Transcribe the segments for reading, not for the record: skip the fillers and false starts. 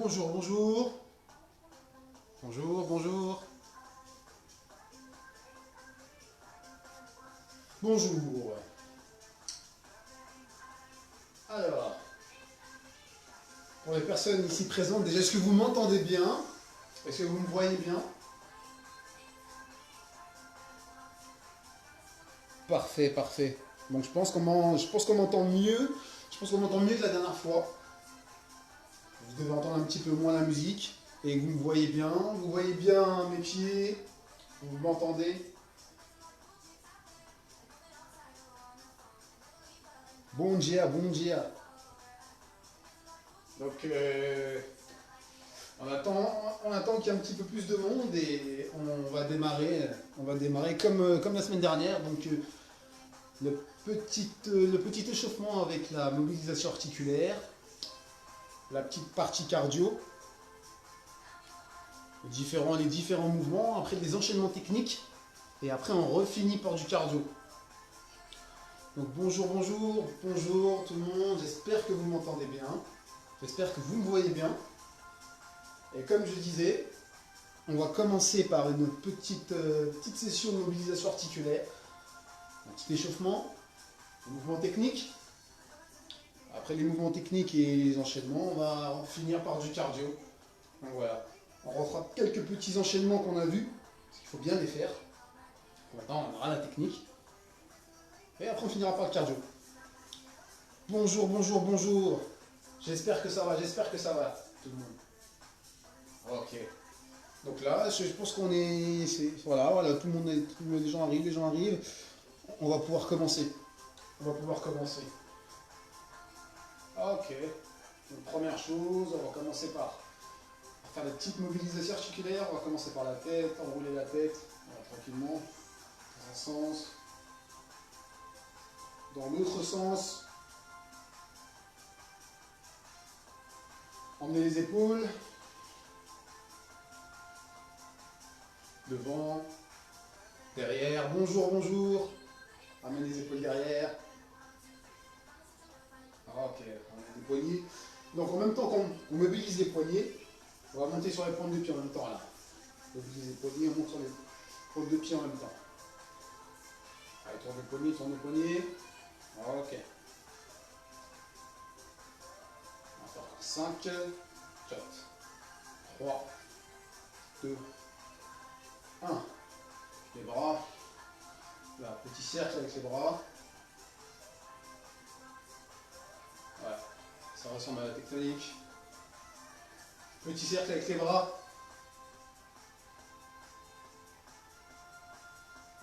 Bonjour, bonjour. Bonjour, bonjour. Bonjour. Alors, pour les personnes ici présentes, déjà, est-ce que vous m'entendez bien? Est-ce que vous me voyez bien? Parfait, parfait. Donc je pense qu'on m'entend mieux. Je pense qu'on m'entend mieux que la dernière fois. Vous devez entendre un petit peu moins la musique. Et vous me voyez bien. Vous voyez bien mes pieds. Vous m'entendez? Bon dia, bon dia. Donc, on attend qu'il y ait un petit peu plus de monde et on va démarrer comme la semaine dernière. Donc, le petit échauffement avec la mobilisation articulaire, la petite partie cardio, les différents mouvements, après des enchaînements techniques et après on refinit par du cardio. Donc bonjour, bonjour, bonjour tout le monde, j'espère que vous m'entendez bien, j'espère que vous me voyez bien. Et comme je disais, on va commencer par une petite session de mobilisation articulaire, un petit échauffement, un mouvement technique. Après les mouvements techniques et les enchaînements, on va finir par du cardio. Donc voilà, on refera quelques petits enchaînements qu'on a vus, parce qu'il faut bien les faire. Maintenant, on aura la technique. Et après, on finira par le cardio. Bonjour, bonjour, bonjour. J'espère que ça va, tout le monde. Ok. Donc là, je pense qu'on est... Voilà, tout le monde est... Les gens arrivent. On va pouvoir commencer. Ok. Donc, première chose, on va commencer par faire des petites mobilisations articulaires. On va commencer par la tête, enrouler la tête. Voilà, tranquillement. Dans un sens. Dans l'autre sens. Emmener les épaules. Devant. Derrière. Bonjour, bonjour. Amener les épaules derrière. Ok, on a des poignets. Donc en même temps qu'on mobilise les poignets, on va monter sur les pointes de pied en même temps là. On mobilise les poignets, on monte sur les pointes de pied en même temps. Allez, tourne les poignets. Ok. On va faire 5, 4, 3, 2, 1. Les bras. Là, petit cercle avec les bras. Voilà. Ça ressemble à la tectonique. Petit cercle avec les bras.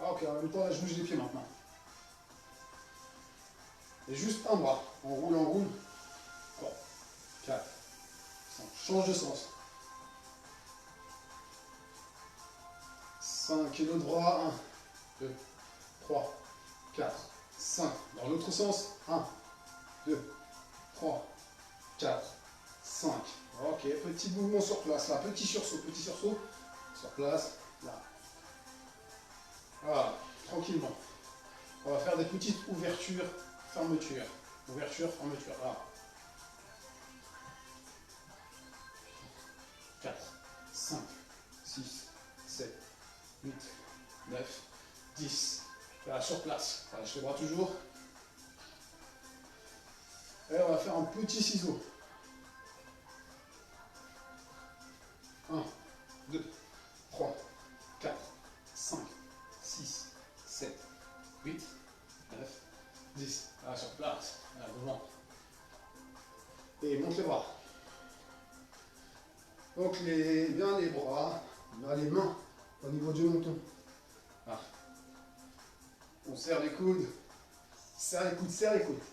Ah, ok, en même temps, là, je bouge les pieds maintenant. Et juste un bras. On roule. 3, 4, 5. Change de sens. 5 et l'autre bras. 1, 2, 3, 4, 5. Dans l'autre sens. 1, 2, 3, 4, 5. Ok, petit mouvement sur place. Là, petit sursaut. Sur place. Là. Voilà, tranquillement. On va faire des petites ouvertures, fermetures. Ouverture, fermeture. Là. 4, 5, 6, 7, 8, 9, 10. Là, sur place. Voilà, je les bras toujours. Et on va faire un petit ciseau. 1, 2, 3, 4, 5, 6, 7, 8, 9, 10. Là, sur place. Là, devant. Et monte les bras. Donc, bien les bras, bien les mains au niveau du menton. Ah. On serre les coudes. Serre les coudes.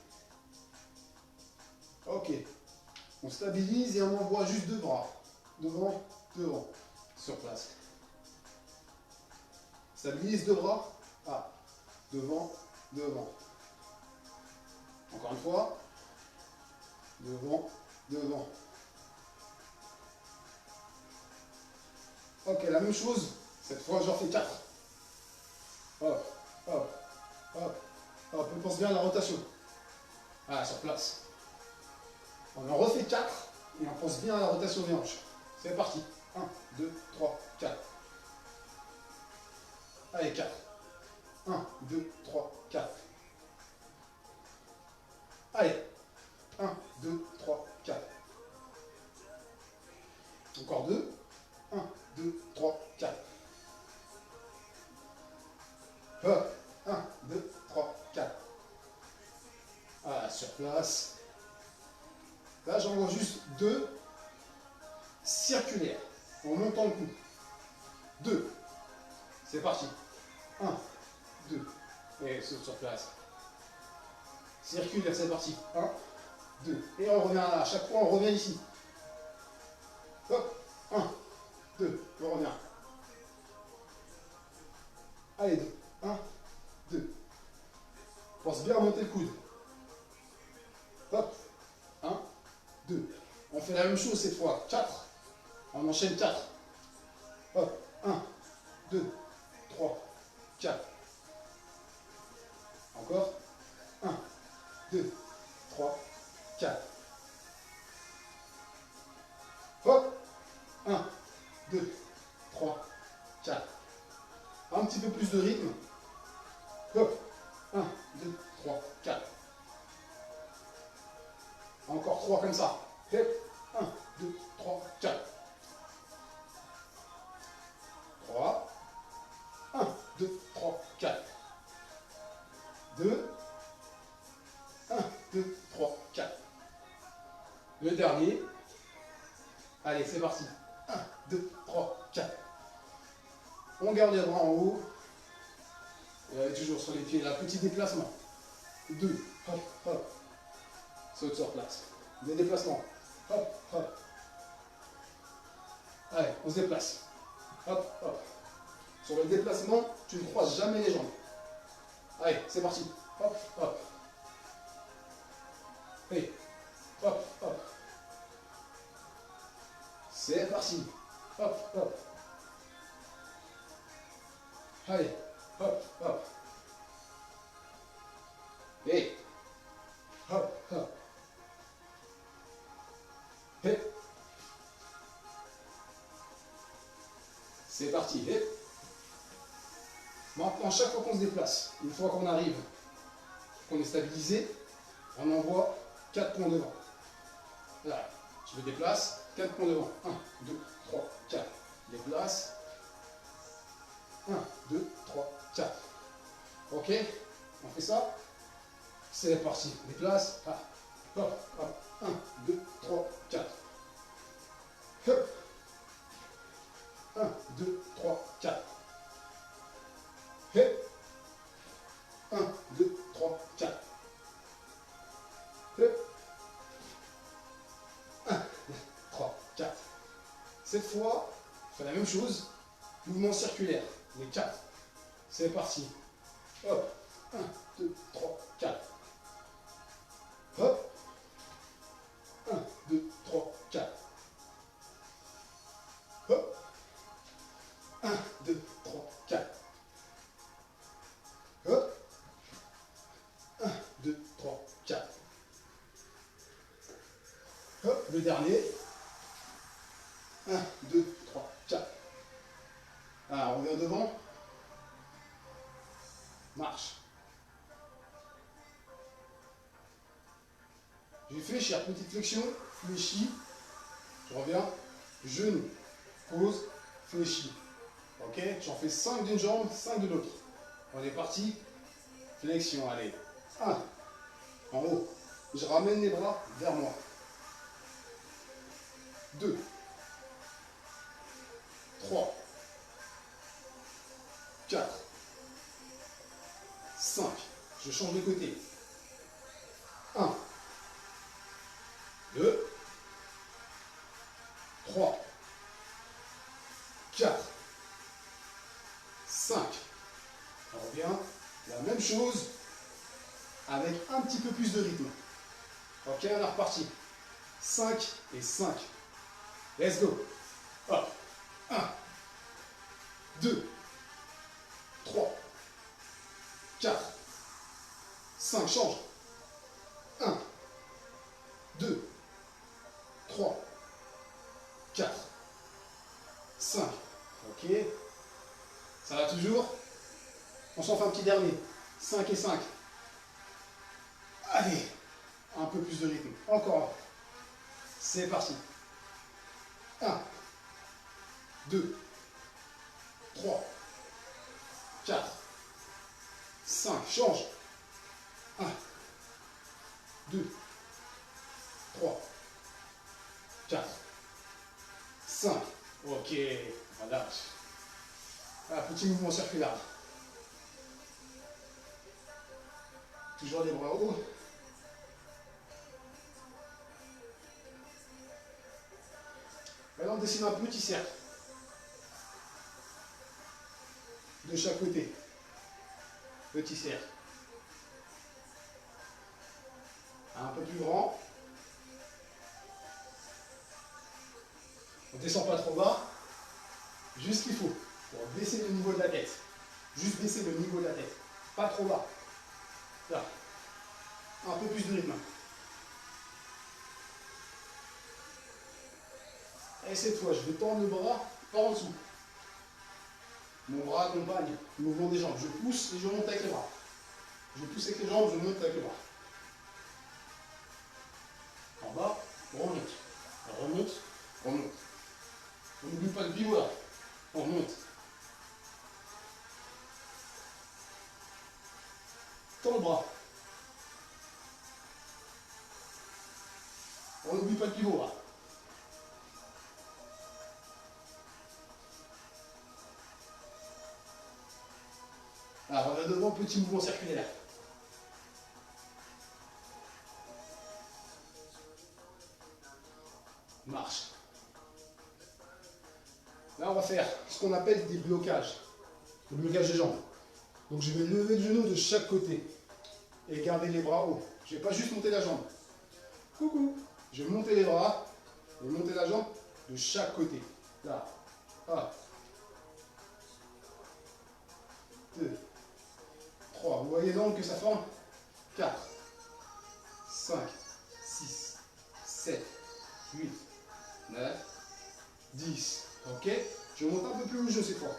Ok. On stabilise et on envoie juste deux bras. Devant. Sur place. Stabilise deux bras. Ah. Devant. Encore une fois. Devant. Ok, la même chose. Cette fois, j'en fais 4. Hop. On pense bien à la rotation. Ah, sur place. On en refait 4. Et on pense bien à la rotation des hanches. C'est parti. 1, 2, 3, 4. Allez, 4. 1, 2, 3, 4. Allez. 1, 2, 3, 4. Encore 2. 1, 2, 3, 4. Hop. 1, 2, 3, 4. Voilà, sur place. Là, j'envoie juste 2 circulaires en montant le coup. 2. C'est parti. 1, 2. Et saute sur place. Circulaire, c'est parti. 1, 2. Et on revient là. À chaque fois, on revient ici. Hop. 1, 2. On revient. Allez, 2. 1, 2. Pense bien à monter le coude. Hop. 1, 2. On fait la même chose cette fois. 4. On enchaîne 4. Hop. 1, 2, 3, 4. Encore. 1, 2, 3, 4. Hop. 1, 2, 3, 4. Un petit peu plus de rythme. Hop. 1, 2, 3, 4. Encore 3 comme ça. Hop. 1, 2, 3, 4. 3. 1, 2, 3, 4. 2. 1, 2, 3, 4. Le dernier. Allez, c'est parti. 1, 2, 3, 4. On garde les bras en haut. Et toujours sur les pieds, là, petit déplacement. 2, hop, hop. Saute sur place. Des déplacements. Hop, hop. Allez, on se déplace. Hop, hop. Sur le déplacement, tu ne croises jamais les jambes. Allez, c'est parti. Hop, hop. Et hop, hop. C'est parti. Hop, hop. Allez, hop, hop. Et hop, hop. Et c'est parti. Et maintenant, chaque fois qu'on se déplace, une fois qu'on arrive, qu'on est stabilisé, on envoie 4 points devant. Là, je me déplace, 4 points devant. 1, 2, 3, 4. Déplace. 1, 2, 3, 4. Ok, on fait ça. C'est parti. Déplace. Ah. Hop, hop. 1, 2, 3, 4. Hop. 1, 2, 3, 4. Hop. 1, 2, 3, 4. Hop. 1, 2, 3, 4. Cette fois, on fait la même chose. Mouvement circulaire. Les 4. C'est parti. Hop. 1, 2, 3, 4. Hop. 1, 2, 3, 4. Hop. 1, 2, 3, 4. Hop. 1, 2, 3, 4. Hop. Le dernier. 1, 2, 3, 4. Alors, on revient devant. Marche. Je vais fléchir. Petite flexion. Fléchis. Je reviens. Genou. Pause. Fléchis. Ok, j'en fais 5 d'une jambe, 5 de l'autre. On est parti. Flexion, allez. 1. En haut. Je ramène les bras vers moi. 2. 3. 4. 5. Je change de côté. 1. 2. 3. 4. 5. On revient. La même chose avec un petit peu plus de rythme. Ok, on est reparti. 5 et 5. Let's go. Hop. 1. 2. 3. 4. 5. Change. 1. 2. 3. 5. Ok. Ça va toujours? On s'en fait un petit dernier. 5 et 5. Allez. Un peu plus de rythme. Encore. C'est parti. 1, 2, 3, 4, 5. Change. 1, 2, 3, 4, 5. Ok. Voilà. Un petit mouvement circulaire. Toujours les bras hauts. Maintenant, on dessine un petit cercle. De chaque côté. Petit cercle. Un peu plus grand. On ne descend pas trop bas. Juste ce qu'il faut. Pour baisser le niveau de la tête. Juste baisser le niveau de la tête. Pas trop bas. Là. Un peu plus de rythme. Et cette fois, je vais tendre le bras par en dessous. Mon bras accompagne le mouvement des jambes. Je pousse et je monte avec les bras. Je pousse avec les jambes, je monte avec les bras. En bas, on remonte. On remonte, on remonte. On n'oublie pas le pivot là. On remonte. Tends le bras. On n'oublie pas le pivot là. Alors, on a devant petit mouvement circulaire. Marche. Là, on va faire ce qu'on appelle des blocages. Le blocage des jambes. Donc, je vais lever le genou de chaque côté et garder les bras hauts. Je ne vais pas juste monter la jambe. Coucou. Je vais monter les bras et monter la jambe de chaque côté. Là. 1, 2, 3. Vous voyez l'angle que ça forme? 4, 5, 6, 7, 8, 9, 10. Ok? Je monte un peu plus le genou cette fois.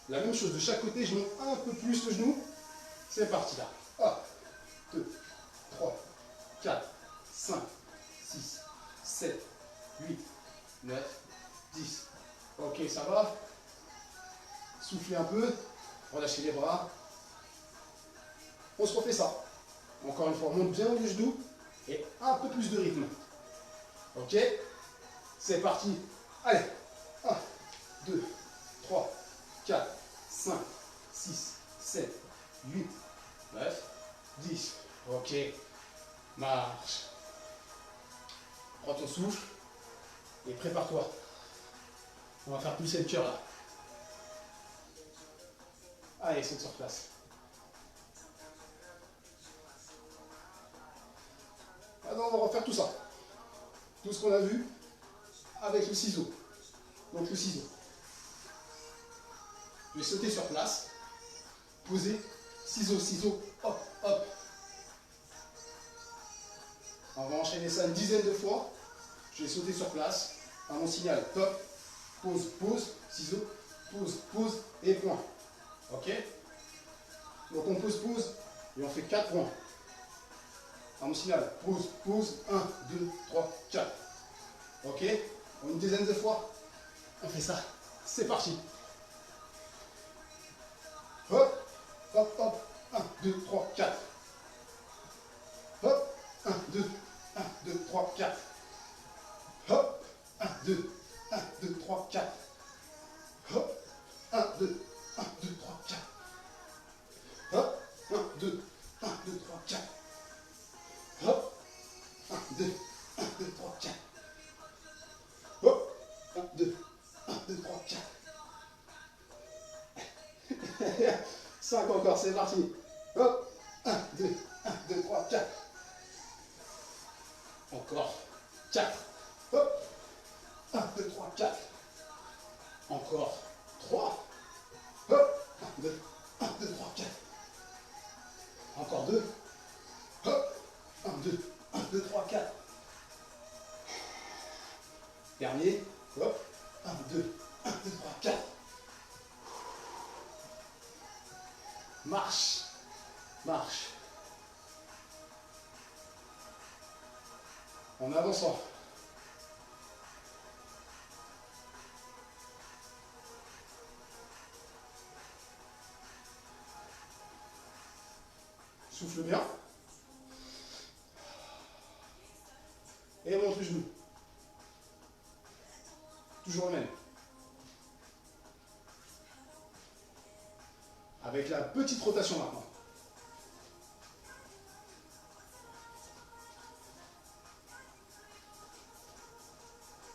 La même chose de chaque côté, je monte un peu plus le genou. C'est parti là. 1, 2, 3, 4, 5, 6, 7, 8, 9, 10. Ok, ça va? Soufflez un peu. Relâchez les bras. On se refait ça. Encore une fois, on monte bien le genou et un peu plus de rythme. Ok? C'est parti. Allez. 1, 2, 3, 4, 5, 6, 7, 8, 9, 10. Ok. Marche. Prends ton souffle et prépare-toi. On va faire pousser le cœur là. Allez, saute sur place. Maintenant, on va refaire tout ça. Tout ce qu'on a vu avec le ciseau. Donc le ciseau. Je vais sauter sur place. Poser. Ciseau, ciseau. Hop, hop. On va enchaîner ça une dizaine de fois. Je vais sauter sur place. À mon signal, top. Pose, pose. Ciseau. Pose, pose. Et point. Ok? Donc on pose, pose. Et on fait 4 points. À mon signal, pose, pose. 1, 2, 3, 4. Ok? Une dizaine de fois. On fait ça. C'est parti. Hop, hop, hop. 1, 2, 3, 4. Hop. 1, 2, 1, 2, 3, 4. Hop. 1, 2, 1, 2, 3, 4. Hop. 1, 2, 1, 2, 3, 4. Hop. 1, 2, 1, 2, 3, 4. Hop. 1, 2, 1, 2, 3, 4. Hop. 1, 2, 1, 2, 3, 4. 5 encore, c'est parti. Hop. 1, 2, 1, 2, 3, 4. Encore. 4. Hop. 1, 2, 3, 4. Encore. 3. Hop. 1, 2, 1, 2, 3, 4. Encore 2. Hop. 1, 2, 1, 2, 3, 4. Dernier. Hop. 1, 2, 1, 2, Marche. Marche. En avançant. Souffle bien. Et monte le genou. Toujours le même. Avec la petite rotation maintenant.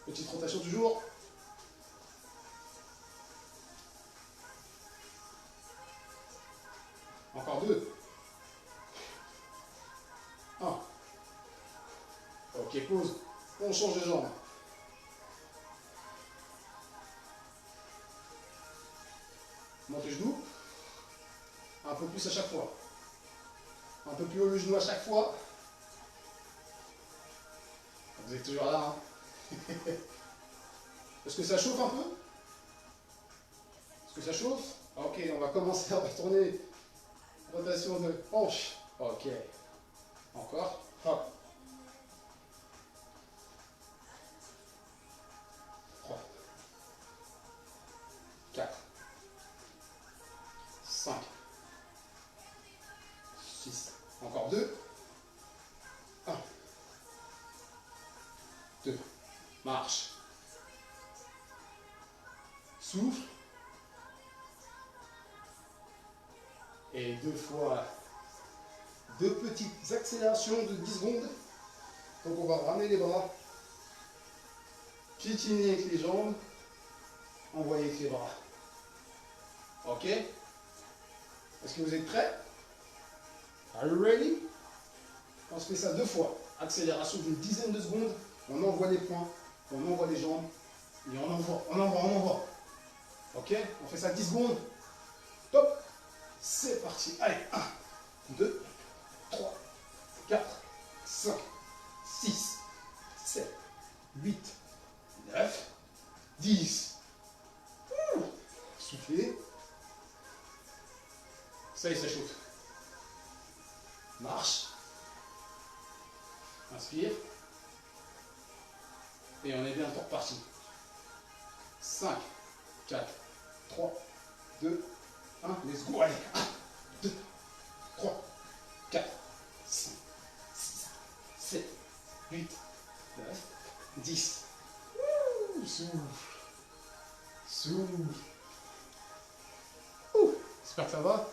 Petite rotation toujours. Encore 2. 1. Ok, pause. On change de jambe. Monte le genou. Un peu plus à chaque fois. Un peu plus haut le genou à chaque fois. Vous êtes toujours là, hein. Est-ce que ça chauffe un peu? Est-ce que ça chauffe? Ok, on va commencer à retourner. Rotation de hanche. Ok. Encore. Hop. 3. 4. 5. 6. Encore 2. 1. 2. Marche. Souffle. Et 2 fois. 2 petites accélérations de 10 secondes. Donc on va ramener les bras. Piétiner avec les jambes. Envoyer avec les bras. Ok? Est-ce que vous êtes prêts? Are you ready? On se fait ça 2 fois. Accélération d'une dizaine de secondes. On envoie les poings. On envoie les jambes. Et on envoie, on envoie, on envoie. Ok? On fait ça 10 secondes. Top! C'est parti. Allez, 1, 2, 3, 4, 5, 6, 7, 8, 9, 10. Soufflez. Ça y est, ça chauffe. Marche. Inspire. Et on est bien pour reparti. 5, 4, 3, 2, 1. Let's go. Allez. 1, 2, 3, 4, 5, 6, 7, 8, 9, 10. Souffle. Souffle. J'espère que ça va.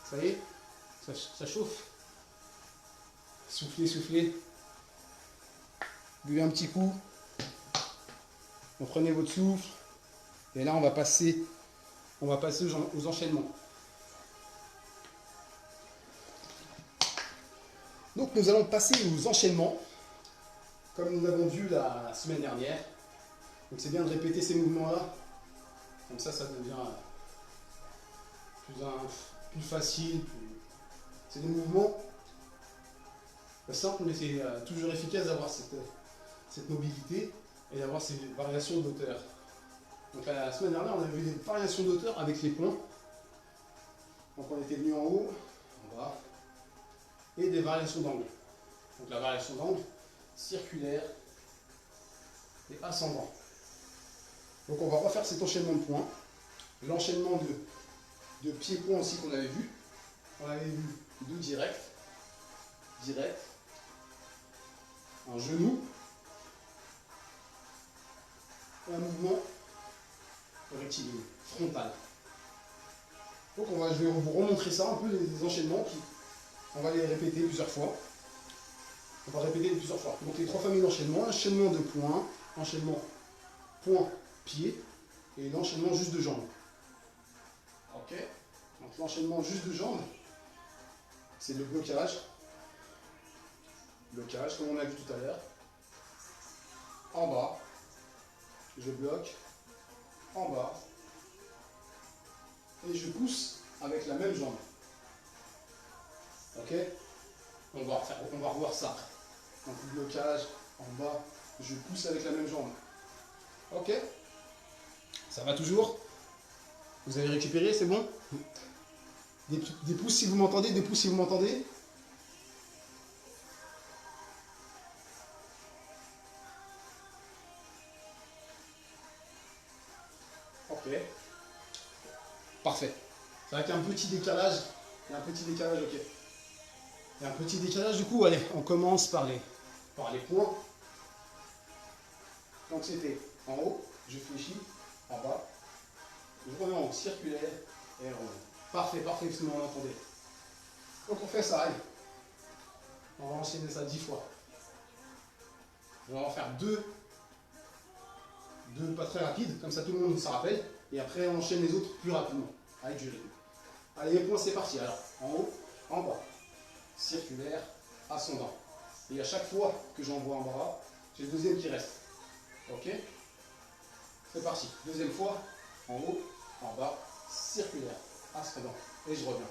Ça y est, ça chauffe. Soufflez, soufflez. Buvez un petit coup. Reprenez votre souffle. Et là, on va passer aux enchaînements. Donc, nous allons passer aux enchaînements, comme nous l'avons vu la semaine dernière. Donc, c'est bien de répéter ces mouvements-là. Comme ça devient plus facile. C'est des mouvements simples, mais c'est toujours efficace d'avoir cette mobilité et d'avoir ces variations d'auteur. Donc la semaine dernière, on avait vu des variations d'auteur avec les points. Donc on était venu en haut, en bas, et des variations d'angle. Donc la variation d'angle circulaire et ascendant. Donc on va refaire cet enchaînement de points. L'enchaînement de pieds-points aussi qu'on avait vu. On avait vu 2 directs. Direct. Un genou. Et un mouvement rectiligne, frontal. Donc je vais vous remontrer ça, un peu les enchaînements. On va les répéter plusieurs fois. On va répéter plusieurs fois. Donc les 3 familles d'enchaînements. Enchaînement de points, enchaînement point-pied et l'enchaînement juste de jambes. Ok. Donc l'enchaînement juste de jambes, c'est le blocage. Blocage, comme on a vu tout à l'heure. En bas, je bloque. En bas. Et je pousse avec la même jambe. Ok? On va revoir ça. Donc blocage, en bas, je pousse avec la même jambe. Ok? Ça va toujours? Vous avez récupéré, c'est bon? Des pouces si vous m'entendez, des pouces si vous m'entendez. Ok. Parfait. C'est vrai qu'il y a un petit décalage. Il y a un petit décalage, ok. Il y a un petit décalage, du coup, allez, on commence par les points. Donc c'était en haut, je fléchis, en bas, je remets en haut, circulaire, et on remet. Parfait, parfait, parce que vous m'entendez. Donc on fait ça, allez. On va enchaîner ça 10 fois. On va en faire deux pas très rapides, comme ça tout le monde s'en rappelle. Et après on enchaîne les autres plus rapidement, avec du rythme. Allez, les points, c'est parti. Alors, en haut, en bas, circulaire, ascendant. Et à chaque fois que j'envoie un bras, j'ai le deuxième qui reste. Ok? C'est parti. Deuxième fois, en haut, en bas, circulaire, ascendant. Et je reviens.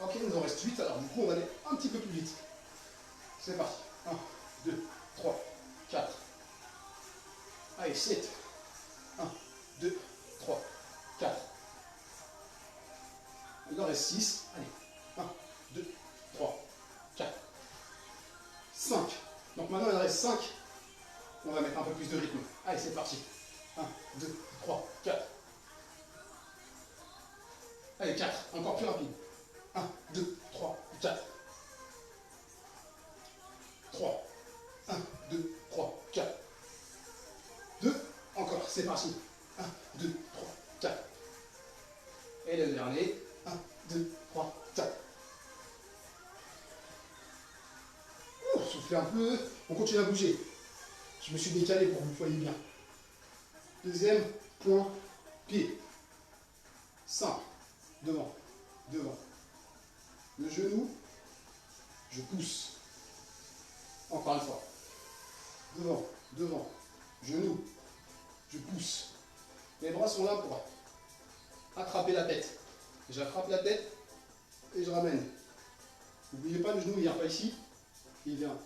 Ok, il nous en reste 8. Alors, du coup, on va aller un petit peu plus vite. C'est parti. 1, 2, 3, 4. Allez, 7. 1, 2, 3, 4. Il en reste 6. Allez. 1, 2, 3, 4, 5. Donc maintenant, il en reste 5. On va mettre un peu plus de rythme. Allez, c'est parti. 1, 2, 3, 4. Allez, 4. Encore plus rapide. 1, 2, 3, 4. 3. 1, 2, 3, 4. 2. Encore, c'est parti. 1, 2, 3, 4. Et le dernier. 1, 2, 3, 4. Soufflez un peu. On continue à bouger. Je me suis décalé pour que vous voyez bien. Deuxième point, pied. 5. Devant. Devant. Le genou. Je pousse. Encore une fois. Devant. Devant. Genou. Je pousse. Les bras sont là pour attraper la tête. J'attrape la tête et je ramène. N'oubliez pas, le genou, il ne vient pas ici. Il vient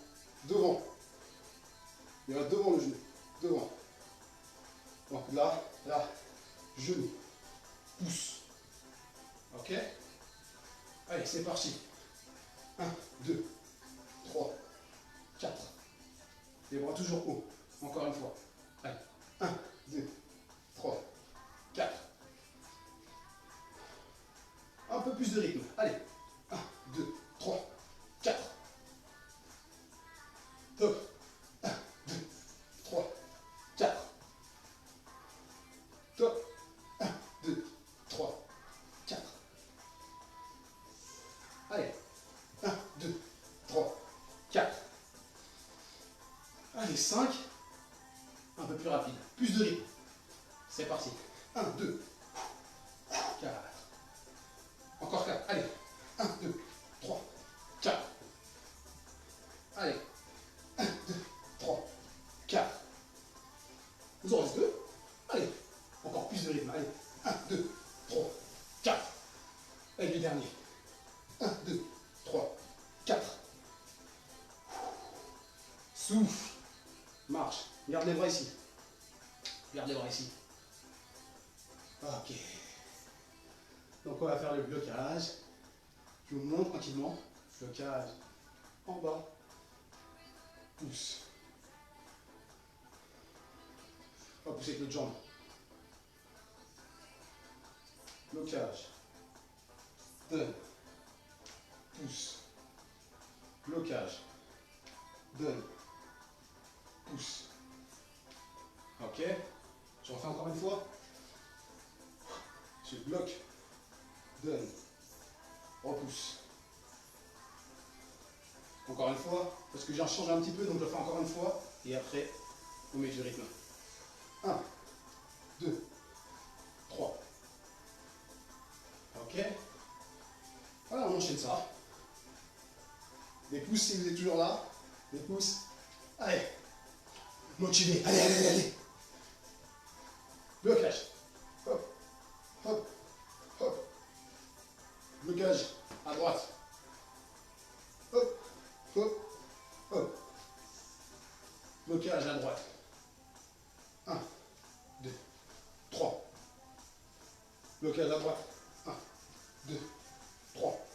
devant. Il va devant le genou. Devant. Donc là, genou. Pousse. Ok? Allez, c'est parti. 1, 2, 3, 4. Les bras toujours haut. Encore une fois. Allez. 1, 2, 3, 4. Un peu plus de rythme. Allez. 1, 2, 3, 4. Top. 1, 2, 3, 4. Top. 1, 2, 3, 4. Allez. 1, 2, 3, 4. Allez, 5. Un peu plus rapide. Plus de rythme. C'est parti. 1, 2, 4. Encore 4. Allez. 1, 2, 3, 4. Allez. 1, 2, 3, 4. Nous en reste 2. Allez. Encore plus de rythme. Allez. 1, 2, 3, 4. Allez, le dernier. 1, 2, 3, 4. Souffle. Marche. Garde les bras ici. Garde les bras ici. Ok. Donc on va faire le blocage. Je vous montre tranquillement. Blocage en bas. Pousse. On va pousser avec l'autre jambe. Blocage. Donne. Pousse. Blocage. Donne. Pousse. Ok. Je refais encore une fois. Je bloque. Donne. Repousse. Encore une fois. Parce que j'ai changé un petit peu, donc je le fais encore une fois. Et après, on met du rythme. 1, 2, 3. Ok. Voilà, on enchaîne ça. Des pouces si vous êtes toujours là. Des pouces. Allez. Motivé. Allez, allez, allez, allez. Blocage. Hop. Hop. Hop. Blocage à droite. Hop. Hop. Hop. Blocage à droite. 1, 2, 3. Blocage à droite. 1, 2, 3.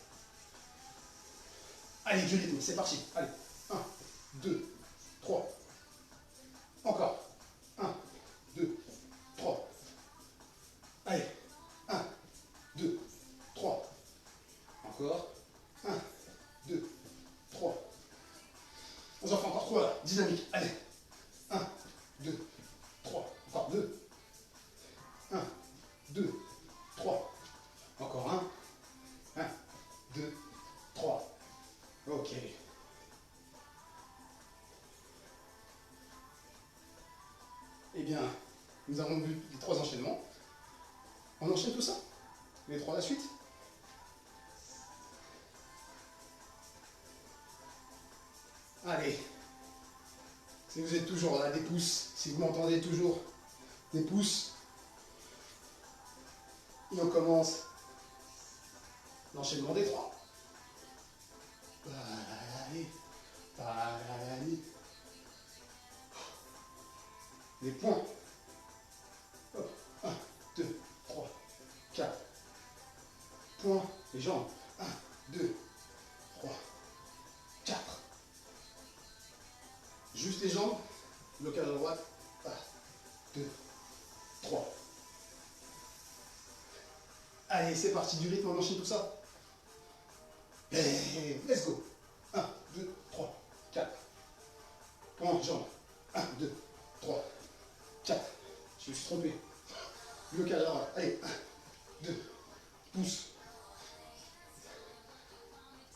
Allez, du rythme, c'est parti. Allez, 1, 2, 3. Encore. 1, 2, 3. Allez, 1, 2, 3. Encore. 1, 2, 3. On en fait encore 3 là. Dynamique. Allez. 1, 2, 3. Encore 2. 1, 2, 3. Encore 1. 1, 2, 3. Ok. Eh bien, nous avons vu les 3 enchaînements. On enchaîne tout ça? Les 3 à la suite? Allez. Si vous êtes toujours là, des pouces. Si vous m'entendez toujours, des pouces. Et on commence l'enchaînement des 3. Allez. Allez. Les points. Hop. 1, 2, 3, 4. Points. Les jambes. 1, 2, 3, 4. Juste les jambes. Blocage à droite. 1, 2, 3. Allez, c'est parti, du rythme, on enchaîne tout ça. Et let's go. 1, 2, 3, 4. Points, jambes. 1, 2, 3, 4. Je me suis trompé. Blocage à droite. Allez, 1, 2, pouce.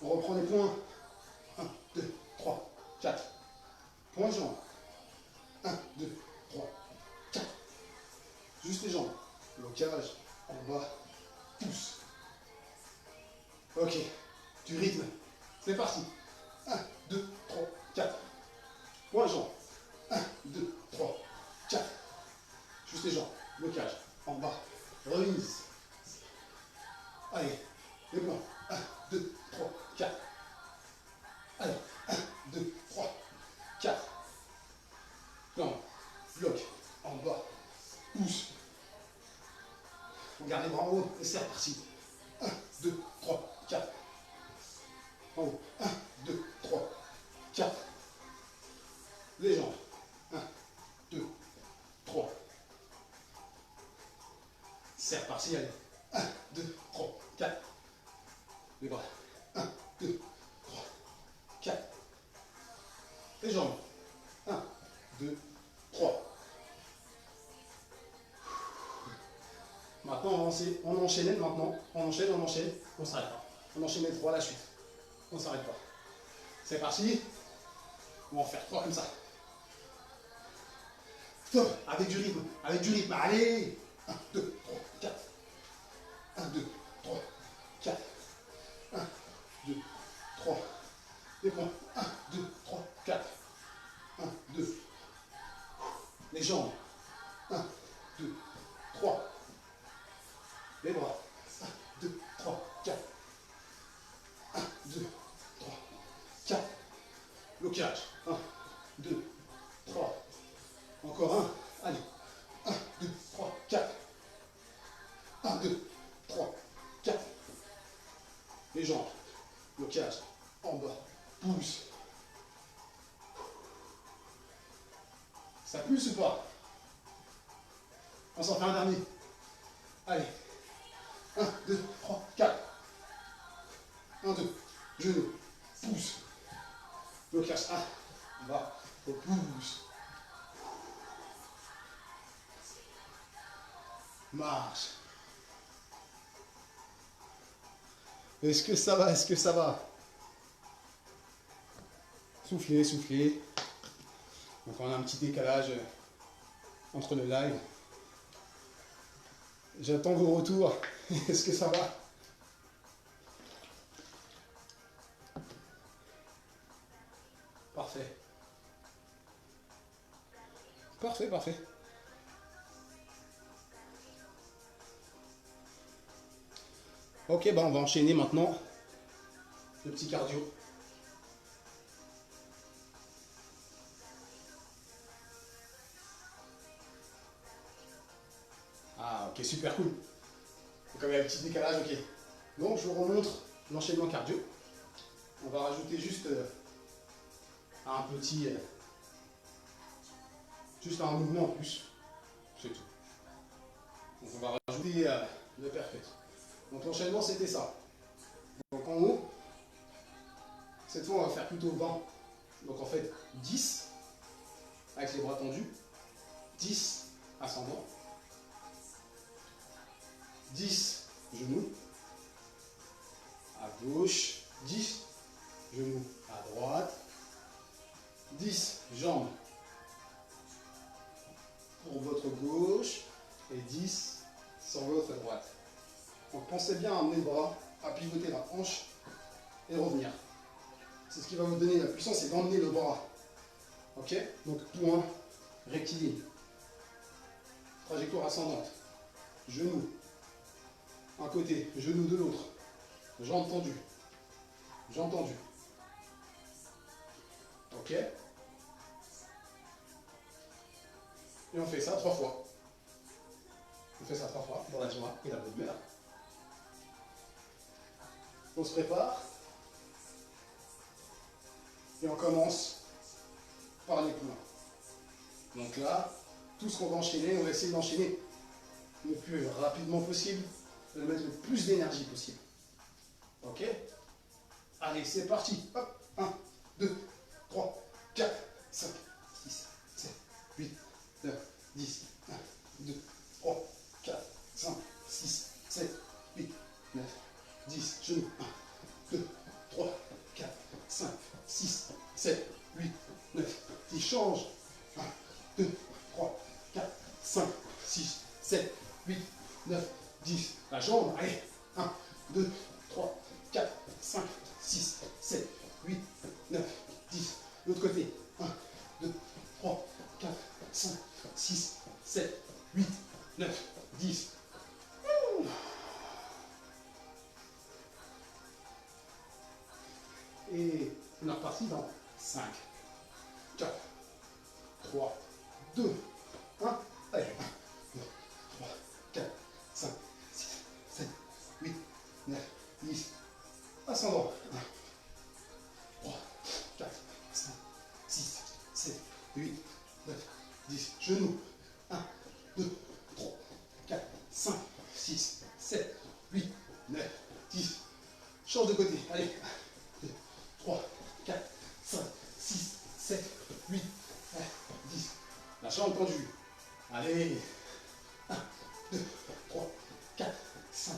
On reprend les points. 1, 2, 3, 4. Points, jambes. 1, 2, 3, 4. Juste les jambes. Blocage en bas. Pouce. Ok. Du rythme. C'est parti. 1, 2, 3, 4. Points, jambes. 1, 2, 3, 4. Juste les jambes. Blocage. En bas. Remise. Allez. Les points. 1, 2, 3, 4. Allez. 1, 2, 3, 4. Jambes. Bloc. En bas. Pouce. On garde les bras en haut. Et c'est reparti. 1, 2, 3, 4. En haut. 1, 2, 3, 4. Les jambes. 1, 2, 3. C'est reparti, allez. 1, 2, 3, 4. Les bras. 1, 2, 3, 4. Les jambes. 1, 2, 3. Maintenant, on enchaîne maintenant. On enchaîne. On s'arrête pas. On enchaîne les 3 à la suite. On s'arrête pas. C'est parti. On va en faire 3 comme ça. Stop. Avec du rythme. Allez. 1, 2, 3, 4. 1, 2, 3, 4. 1, 2, 3. Les points. 1, 2, 3, 4. 1, 2. Les jambes. 1, 2, 3. Les bras. 1, 2, 3, 4. 1, 2, 3, 4. Blocage. 1, 2, 3. Encore un. Allez. 1, 2, 3, 4. 1, 2, 3, 4. Les jambes. Blocage. En bas. Pousse. Ça pulse ou pas? On s'en fait un dernier. Allez. 1, 2, 3, 4. 1, 2. Genou. Pousse. Blocage. 1. En bas. Pousse. Marche. Est-ce que ça va? Soufflez. Donc on a un petit décalage entre le live. J'attends vos retours. Est-ce que ça va? Parfait. Ok, on va enchaîner maintenant le petit cardio. Ah, ok, super cool. Donc, il y a un petit décalage, ok. Donc je vous remontre l'enchaînement cardio. On va rajouter juste un petit, juste un mouvement en plus, c'est tout. Donc on va rajouter le perfect. Donc l'enchaînement c'était ça. Donc en haut, cette fois on va faire plutôt 20. Donc en fait 10 avec les bras tendus, 10 ascendant, 10 genoux à gauche, 10 genoux à droite, 10 jambes pour votre gauche et 10 sur votre droite. Donc pensez bien à amener le bras, à pivoter la hanche et revenir. C'est ce qui va vous donner la puissance, c'est d'emmener le bras. Ok? Donc point, rectiligne. Trajectoire ascendante. Genou. Un côté, genou de l'autre. Jambes tendues. Jambes tendues. Ok? Et on fait ça 3 fois. On fait ça 3 fois dans la joie et la bonne humeur. On se prépare. Et on commence par les points. Donc là, tout ce qu'on va enchaîner, on va essayer d'enchaîner le plus rapidement possible, de mettre le plus d'énergie possible. Ok? Allez, c'est parti. Hop, 1, 2, 3, 4, 5, 6, 7, 8, 9, 10, 1, 2, 3, 4, 5, 6, 7, 8, 9, 10, genoux, 1, 2, 3, 4, 5, 6, 7, 8, 9, 10, change, 1, 2, 3, 4, 5, 6, 7, 8, 9, 10, la jambe, allez, 1, 2, 3, 4, 5, 6, 7, 8, 9, 10, l'autre côté, 1, 2, 3, 4, 5, 6, 7, 8, 9, 10. Et on est reparti dans 5, 4, 3, 2, 1. Allez, 1, 2, 3, 4, 5, 6, 7, 8, 9, 10. Ascendant. 1, 3, 4, 5, 6, 7, 8, 9, 10. Genoux. 1, 2, 3, 4, 5, 6, 7, 8, 9, 10. Change de côté. Allez. 2, 3, 4, 5, 6, 7, 8, 9, 10. La jambe tendue. Allez. 1, 2, 3, 4, 5,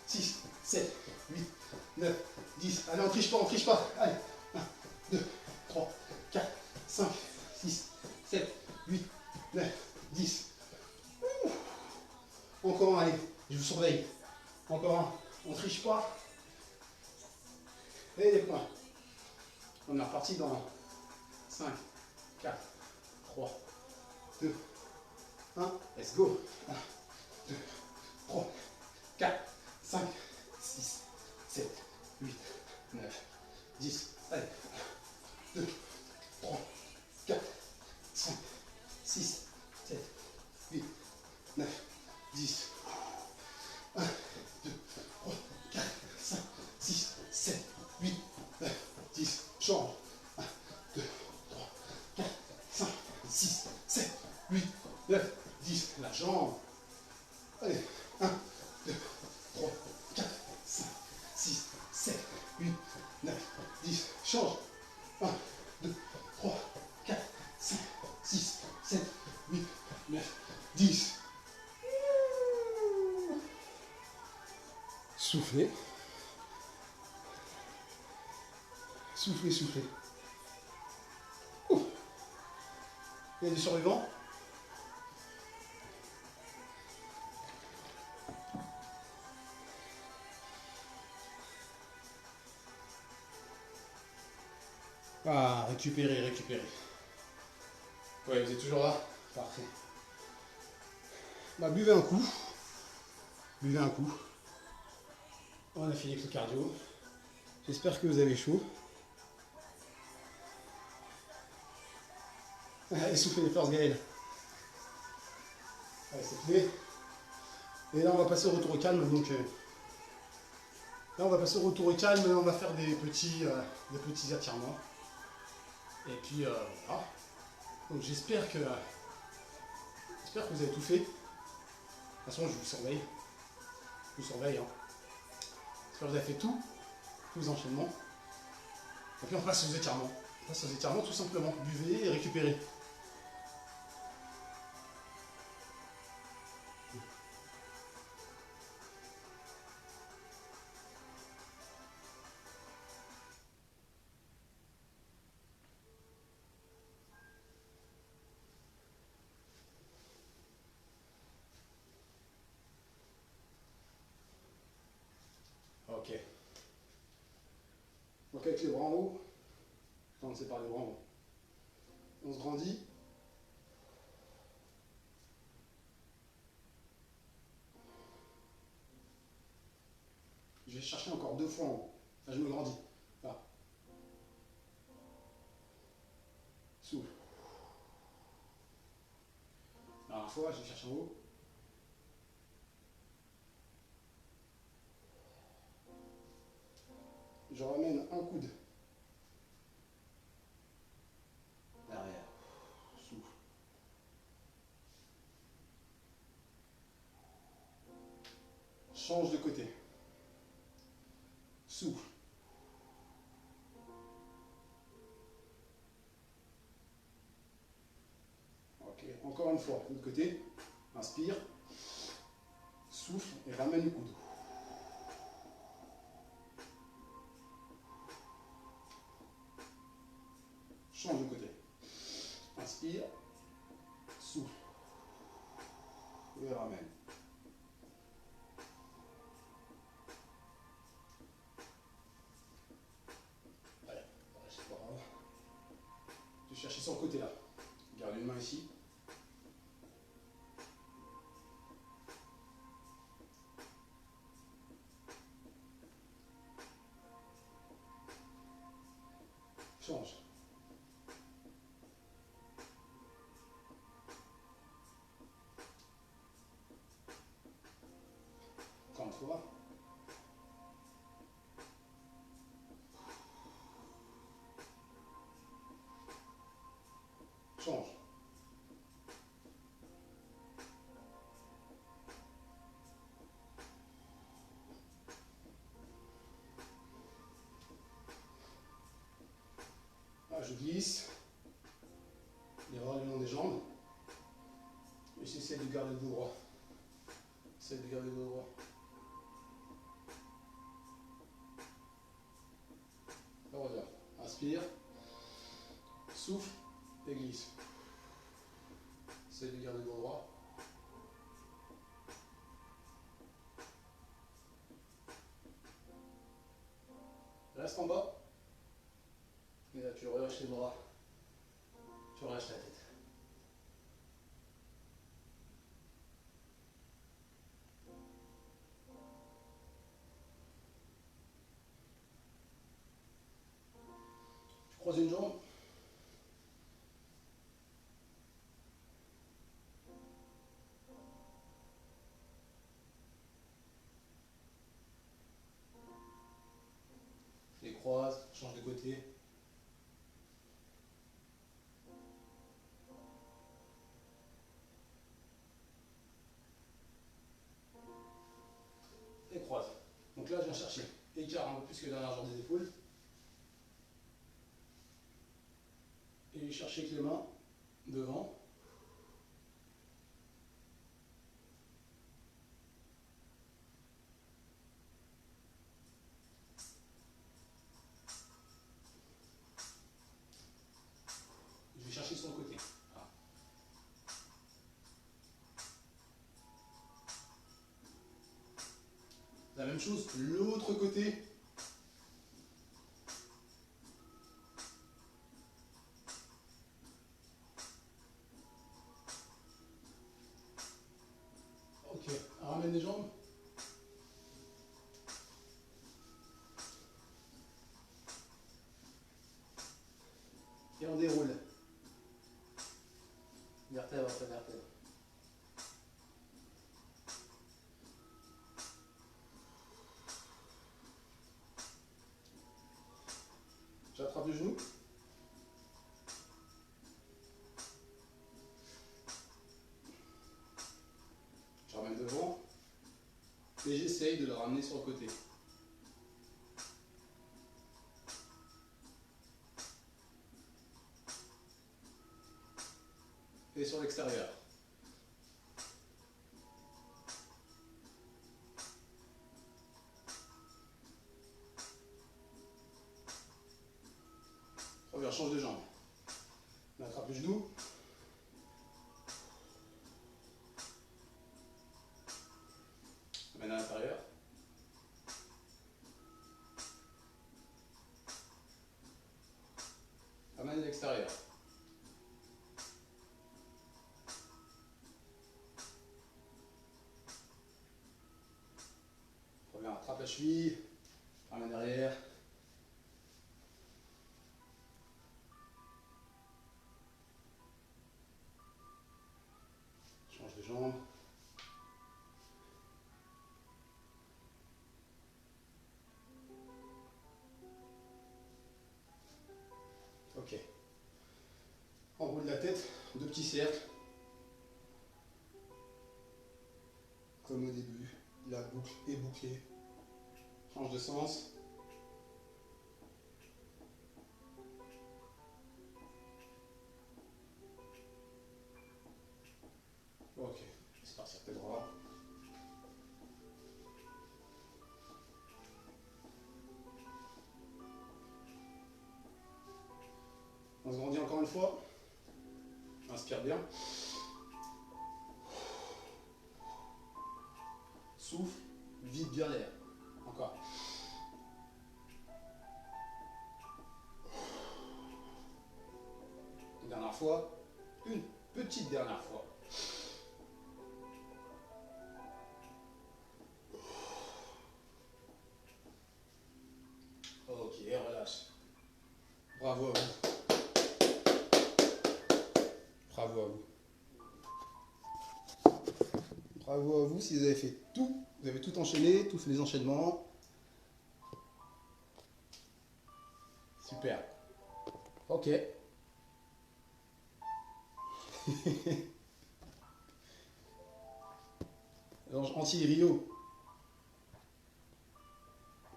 6, 7, 8, 9, 10. Allez, on triche pas, on triche pas. Allez. 1, 2, 3, 4, 5, 6, 7, 8, 9, 10. Encore un, allez. Je vous surveille. Encore un. On triche pas. Et les points. On est reparti dans 5, 4, 3, 2, 1. Let's go. 1, 2, 3, 4, 5, 6, 7, 8, 9, 10. Allez. 1, 2, 3, 4, 5, 6, 7, 8, 9, 10. 1, 2, 3, 4, 5, 6, 7, 8, 9, 10. Change. 1, 2, 3, 4, 5, 6, 7, 8, 9, 10. La jambe. Allez. 1, 2, 3, 4, 5, 6, 7, 8, 9, 10. Change. 1, 2, 3, 4, 5, 6, 7, 8, 9, 10. Soufflez. Soufflez, soufflez. Ouh. Il y a des survivants? Ah, récupérez, récupérez. Ouais, vous êtes toujours là? Parfait. Bah, buvez un coup. Buvez un coup. On a fini avec le cardio. J'espère que vous avez chaud. Essoufflez les forces, Gaël. Allez, c'est fait. Et là, on va passer au retour au calme. Donc, Là, on va passer au retour au calme. Là, on va faire des petits étirements. Et puis, voilà. Donc, j'espère que vous avez tout fait. De toute façon, je vous surveille. Je vous surveille. Hein. J'espère que vous avez fait tous les enchaînements. Et puis, on passe aux étirements. On passe aux étirements, tout simplement. Buvez et récupérez. Ok. Donc avec les bras en haut, commencez par les bras en haut. On se grandit. Je vais chercher encore 2 fois en haut. Là, je me grandis. Là. Souffle. La dernière fois, je vais chercher en haut. Je ramène un coude. Derrière. Souffle. Change de côté. Souffle. Ok, encore une fois, de l'autre côté. Inspire. Souffle et ramène le coude. Change de côté. Inspire. Souffle. Et ramène. Allez, c'est pas grave. Je vais chercher sur le côté là. Garde une main ici. Change. Encore une fois. Change. Là, je glisse. Les bras le long des jambes. Et j'essaie de garder le dos droit. J'essaie de garder le dos droit. On revient. Inspire. Souffle et glisse. Essaye de garder le dos droit. Reste en bas. Et là, tu relâches les bras. Tu relâches la tête. Tu croises une jambe. Les croises, change de côté. Et croise. Donc là, je viens chercher. Écart un peu plus que la largeur des épaules. Et chercher avec les mains devant. Je vais chercher sur le côté. Voilà. La même chose, l'autre côté. Ok, ramène les jambes. Et on déroule. Vertèbre après vertèbre. genou. Je ramène devant. Et j'essaye de le ramener sur le côté. Et sur l'extérieur. Reviens, change de jambe. On attrape le genou. Amène à l'intérieur. Amène à l'extérieur. Reviens, attrape la cheville. Ramène derrière. Change de jambe. Ok. En haut de la tête, 2 petits cercles. Comme au début, la boucle est bouclée. Change de sens. Ok, c'est parti, tes bras. On se grandit encore une fois. Inspire bien. Souffle, vide bien l'air. Encore. Une dernière fois. Une petite dernière fois. Ok, relâche. Bravo à vous. Bravo à vous. Bravo à vous si vous avez fait tout. Vous avez tout enchaîné, tous les enchaînements. Super. Ok. Alors, anti-Rio.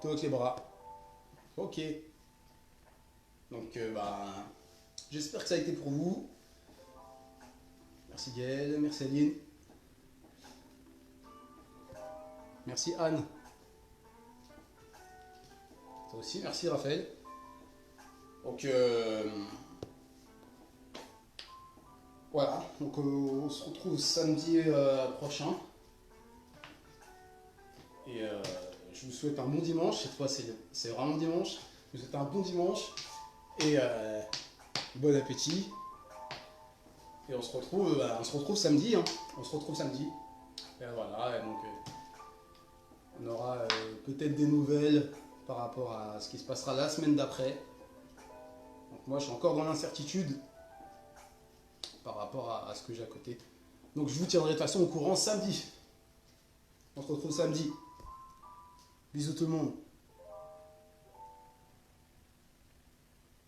Toi avec les bras. Ok. Donc, j'espère que ça a été pour vous. Merci Gaëlle, merci Aline. Merci Anne. Toi aussi, merci Raphaël. Donc, voilà. Donc, on se retrouve samedi prochain. Et je vous souhaite un bon dimanche. Cette fois, c'est vraiment dimanche. Je vous souhaite un bon dimanche. Et bon appétit. Et on se retrouve samedi. Hein. On se retrouve samedi. Et voilà. Et donc, on aura peut-être des nouvelles par rapport à ce qui se passera la semaine d'après. Donc moi, je suis encore dans l'incertitude par rapport à ce que j'ai à côté. Donc je vous tiendrai de toute façon au courant samedi. On se retrouve samedi. Bisous tout le monde.